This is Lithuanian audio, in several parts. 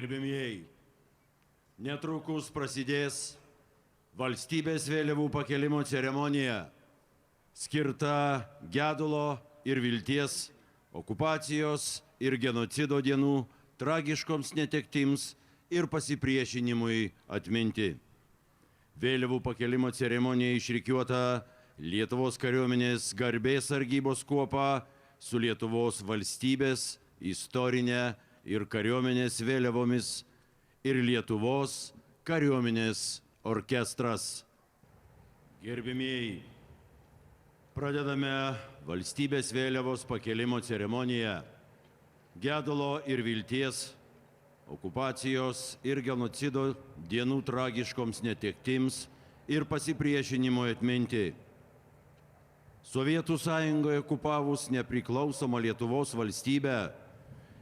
Gerbėmieji, netrukus prasidės valstybės vėliavų pakėlimo ceremonija, skirta gedulo ir vilties, okupacijos ir genocido dienų tragiškoms netektims ir pasipriešinimui atminti. Vėliavų pakėlimo ceremonija išrikiuota Lietuvos kariuomenės garbės sargybos kuopa su Lietuvos valstybės, istorinė ir kariuomenės vėliavomis ir Lietuvos kariuomenės orkestras. Gerbimieji, pradedame valstybės vėliavos pakėlimo ceremoniją. Gedulo ir vilties, okupacijos ir genocido dienų tragiškoms netektims ir pasipriešinimo atminti. Sovietų sąjungoje okupavus nepriklausomą Lietuvos valstybę,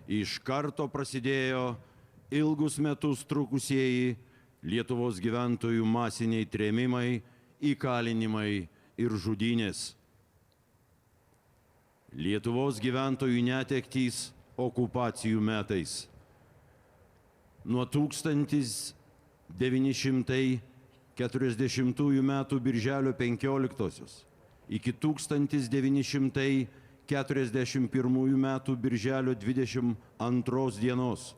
iš karto prasidėjo ilgus metus trukusieji Lietuvos gyventojų masiniai trėmimai, įkalinimai ir žudynės. Lietuvos gyventojų netektys okupacijų metais. Nuo 1940 metų birželio 15 iki 1941 metų birželio 22 dienos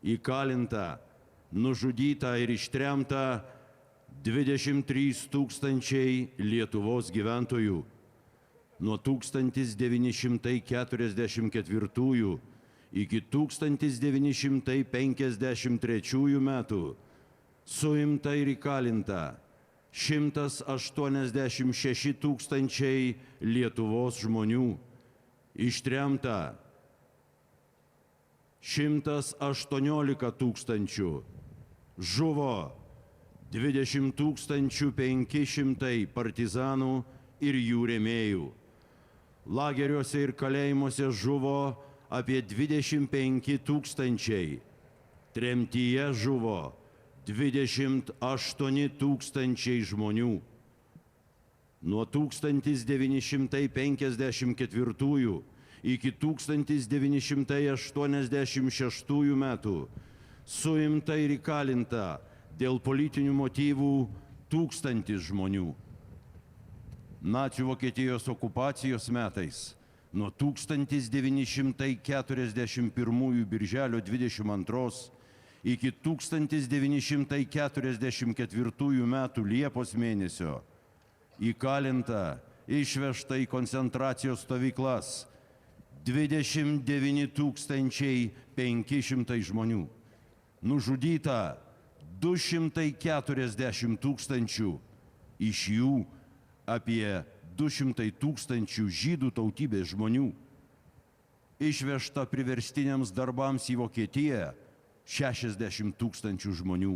įkalinta, nužudyta ir ištremta 23 tūkstančiai Lietuvos gyventojų. Nuo 1944 iki 1953 metų suimta ir įkalinta 186 tūkstančiai Lietuvos žmonių, ištremta 118 tūkstančių, žuvo 20 500 partizanų ir jų rėmėjų. Lageriuose ir kalėjimuose žuvo apie 25 tūkstančiai, tremtyje žuvo 28 tūkstančiai žmonių. Nuo 1954 iki 1986 metų suimta ir įkalinta dėl politinių motyvų 1000 žmonių. Nacių Vokietijos okupacijos metais nuo 1941 birželio 22 iki 1944 metų Liepos mėnesio įkalinta, išvežta į koncentracijos stovyklas 29 500 žmonių, nužudyta 240 tūkstančių, iš jų apie 200 tūkstančių žydų tautybės žmonių, išvežta priverstiniams darbams į Vokietiją 60 tūkstančių žmonių.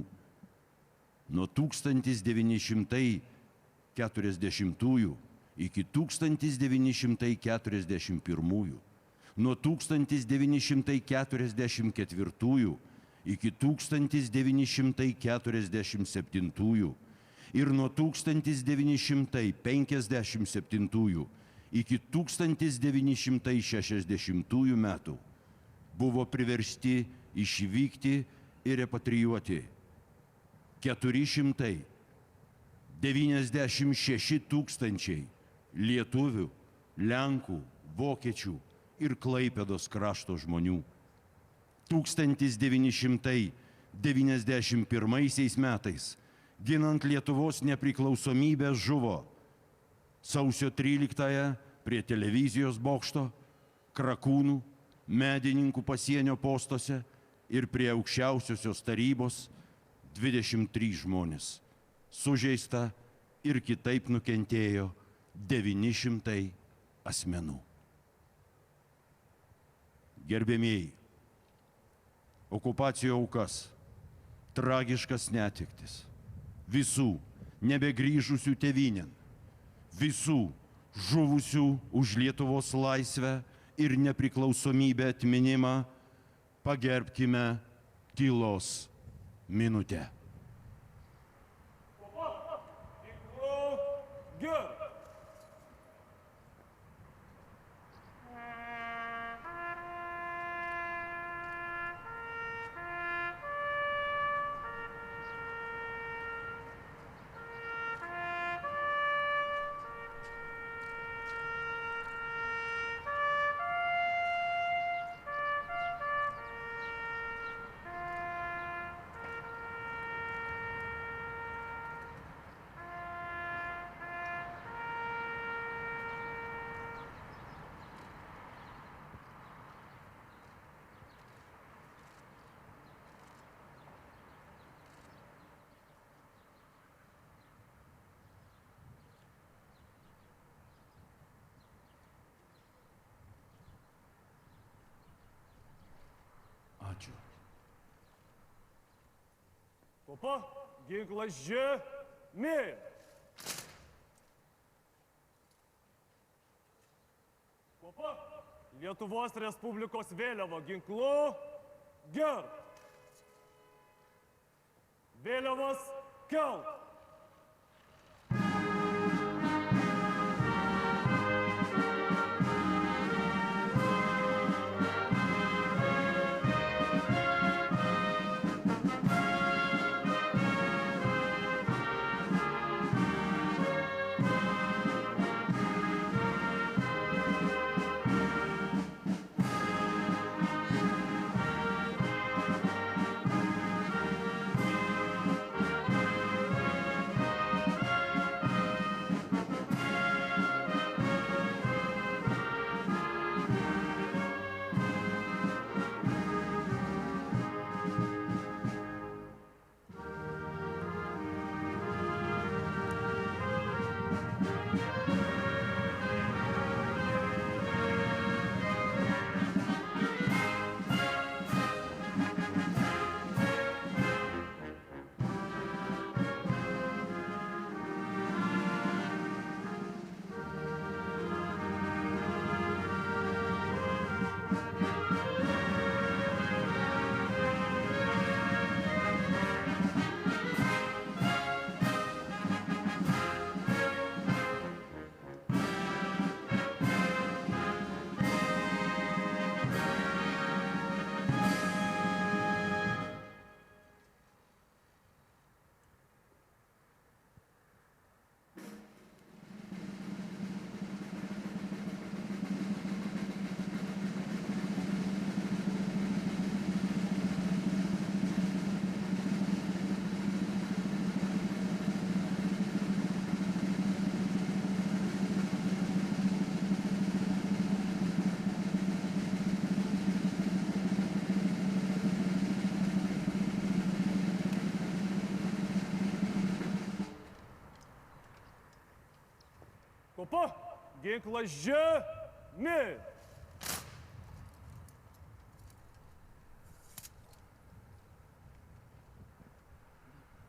Nuo 1940 iki 1941, nuo 1944 iki 1947 ir nuo 1957 iki 1960 metų buvo priversti išvykti ir repatrijuoti 496 tūkstančiai lietuvių, lenkų, vokiečių ir Klaipėdos krašto žmonių. 1991 metais, ginant Lietuvos nepriklausomybę, žuvo sausio 13 prie televizijos bokšto, Krakūnų, Medininkų pasienio postuose ir prie aukščiausiosios tarybos 23 žmonės. Sužeista ir kitaip nukentėjo 900 asmenų. Gerbėmieji, okupacijų aukas, tragiškas netektis, visų nebegrįžusių tėvynėn, visų žuvusių už Lietuvos laisvę ir nepriklausomybę atminimą pagerbkime tylos minutę. Kopa, ginklas žemė. Kopa, Lietuvos Respublikos vėliava ginklu gerb. Vėliavas kelt. Kopa, ginklas žemė.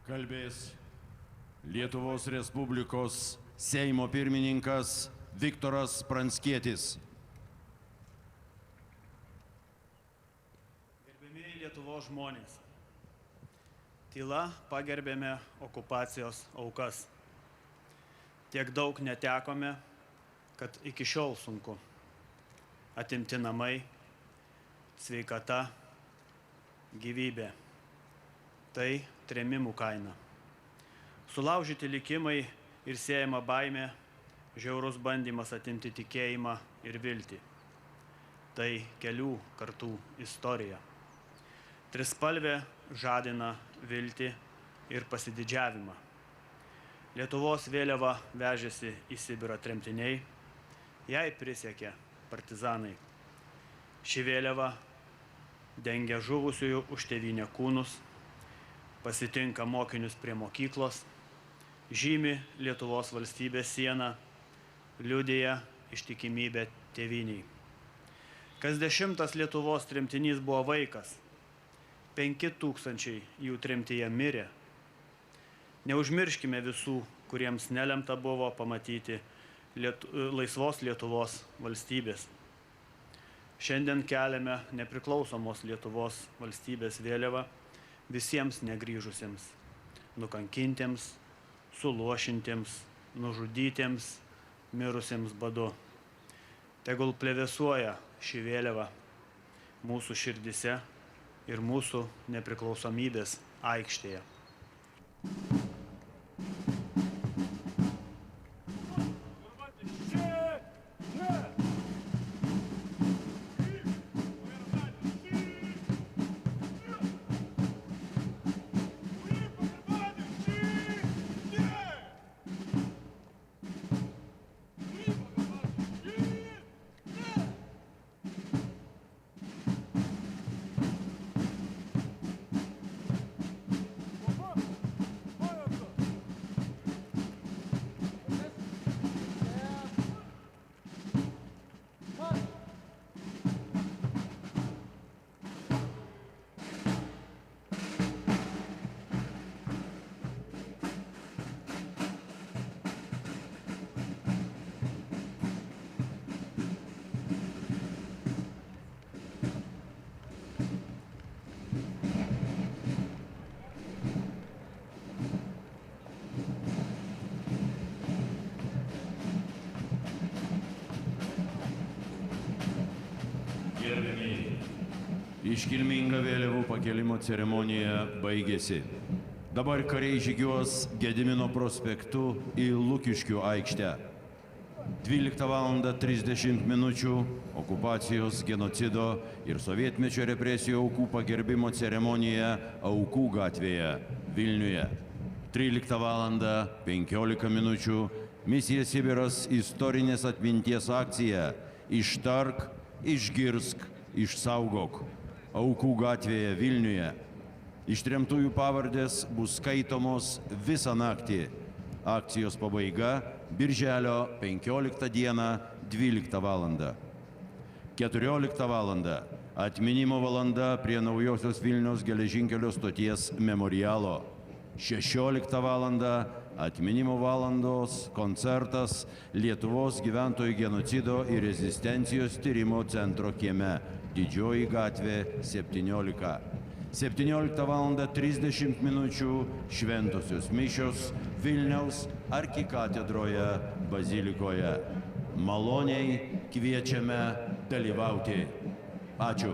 Kalbės Lietuvos Respublikos Seimo pirmininkas Viktoras Pranckietis. Gerbėmieji Lietuvos žmonės, tyla pagerbėme okupacijos aukas. Tiek daug netekome, kad iki šiol sunku. Atimti namai, sveikata, gyvybė. Tai trėmimų kaina. Sulaužyti likimai ir siejama baimė, žiaurus bandymas atimti tikėjimą ir viltį. Tai kelių kartų istorija. Trispalvė žadina viltį ir pasididžiavimą. Lietuvos vėliava vežėsi į Sibirą tremtiniai, jai prisiekė partizanai. Ši vėliava dengia žuvusiųjų už tėvynę kūnus, pasitinka mokinius prie mokyklos, žymi Lietuvos valstybės sieną, liudija ištikimybę tėvyniai. Kas 10 Lietuvos tremtinys buvo vaikas, 5000 jų tremtyje mirė. Neužmirškime visų, kuriems nelemta buvo pamatyti laisvos Lietuvos valstybės. Šiandien keliame nepriklausomos Lietuvos valstybės vėliavą visiems negrįžusiems, nukankintiems, suluošintiems, nužudytiems, mirusiems badu. Tegul plevėsuoja ši vėliava mūsų širdise ir mūsų nepriklausomybės aikštėje. Iškilminga vėliavų pakelimo ceremonija baigėsi. Dabar kariai žygiuos Gedimino prospektu į Lukiškių aikštę. 12:30 min. Okupacijos, genocido ir sovietmečio represijų aukų pagerbimo ceremonija Aukų gatvėje, Vilniuje. 13:15 min. Misija Sibiras istorinės atminties akcija Ištark, išgirsk, išsaugok. Aukų gatvėje, Vilniuje. Ištremtųjų pavardės bus skaitomos visą naktį. Akcijos pabaiga Birželio 15 dieną 12 val. 14 val. Atminimo valanda prie naujosios Vilniaus geležinkelio stoties memorialo. 16 val. Atminimo valandos koncertas Lietuvos gyventojų genocido ir rezistencijos tyrimo centro kieme, Didžioji gatvė 17. 17:30 min. Šventosios mišios Vilniaus arkikatedroje bazilikoje. Maloniai kviečiame dalyvauti. Ačiū.